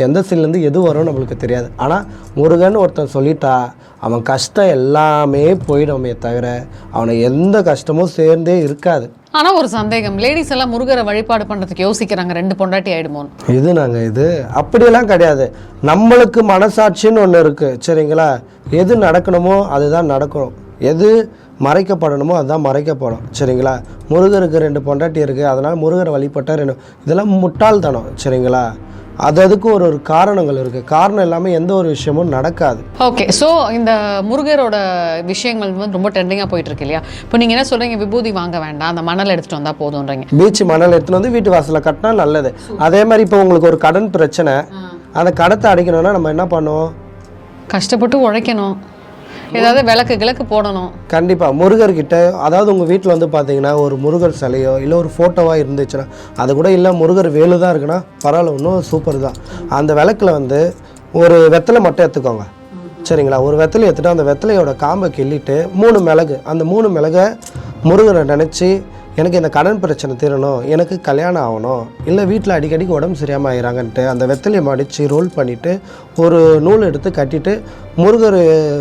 எந்த சைட்லேருந்து எது வரும் நம்மளுக்கு தெரியாது. ஆனால் முருகன் ஒருத்தன் சொல்லிட்டா அவன் கஷ்டம் எல்லாமே போயிடுமே தவிர அவனை எந்த கஷ்டமும் சேர்ந்தே இருக்காது. ஆனால் ஒரு சந்தேகம், லேடிஸ் எல்லாம் முருகரை வழிபாடு பண்ணுறதுக்கு யோசிக்கிறாங்க, 2 பொண்டாட்டி ஆகிடுமோன்னு. இது அப்படியெல்லாம் கிடையாது. நம்மளுக்கு மனசாட்சின்னு ஒன்று இருக்குது, சரிங்களா? எது நடக்கணுமோ அதுதான் நடக்கணும், எது மறைக்கப்படணுமோ அதுதான் மறைக்கப்படும், சரிங்களா? முருகருக்கு 2 பொண்டாட்டி இருக்குது, அதனால் முருகரை வழிபட்டால் 2, இதெல்லாம் முட்டாள்தனம், சரிங்களா? அதுக்கு ஒரு காரணங்கள் இருக்குது. காரணம் இல்லாமல் எந்த ஒரு விஷயமும் நடக்காது. ஓகே, ஸோ இந்த முருகரோட விஷயங்கள் வந்து ரொம்ப ட்ரெண்டிங்காக போயிட்டு இருக்கு இல்லையா? இப்போ நீங்கள் என்ன சொல்கிறீங்க, விபூதி வாங்க வேண்டாம், அந்த மணல் எடுத்துகிட்டு வந்தால் போதுன்றீங்க. பீச் மணல் எடுத்துகிட்டு வந்து வீட்டு வாசலில் கட்டினா நல்லது. அதே மாதிரி இப்போ உங்களுக்கு ஒரு கடன் பிரச்சனை, அந்த கடத்தை அடைக்கணும்னா நம்ம என்ன பண்ணுவோம்? கஷ்டப்பட்டு உழைக்கணும், ஏதாவது விளக்கு போடணும். கண்டிப்பாக முருகர்கிட்ட, அதாவது உங்கள் வீட்டில் வந்து பார்த்தீங்கன்னா ஒரு முருகர் சிலையோ இல்லை ஒரு ஃபோட்டோவாக இருந்துச்சுன்னா, அது கூட இல்லை முருகர் வேலு தான் இருக்குன்னா பரவாயில்ல, இன்னும் சூப்பர் தான். அந்த விளக்கில் வந்து ஒரு வெத்தலை மட்டும் எடுத்துக்கோங்க, சரிங்களா? ஒரு வெத்தலை எடுத்துகிட்டு அந்த வெத்தலையோட காம்பை கிள்ளிட்டு 3 மிளகு, அந்த 3 மிளகை முருகரை நினச்சி, எனக்கு இந்த கடன் பிரச்சனை தீரணும், எனக்கு கல்யாணம் ஆகணும், இல்லை வீட்டில் அடிக்கடிக்கு உடம்பு சரியாமல் ஆகிறாங்கன்ட்டு அந்த வெத்தலையை மடித்து ரோல் பண்ணிவிட்டு ஒரு நூல் எடுத்து கட்டிட்டு முருகர்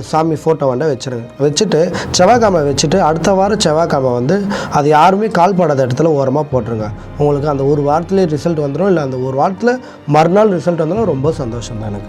சாமி ஃபோட்டோ வந்து வச்சுட்டு செவ்வாய்க்கிழமை வச்சுட்டு அடுத்த வாரம் செவ்வாய்க்கிழமை வந்து அது யாருமே கால் படாத இடத்துல ஓரமாக போட்டுருங்க. உங்களுக்கு அந்த ஒரு வாரத்துலேயே ரிசல்ட் வந்துடும், இல்லை அந்த ஒரு வாரத்தில் மறுநாள் ரிசல்ட் வந்துடும். ரொம்ப சந்தோஷம் தான் எனக்கு.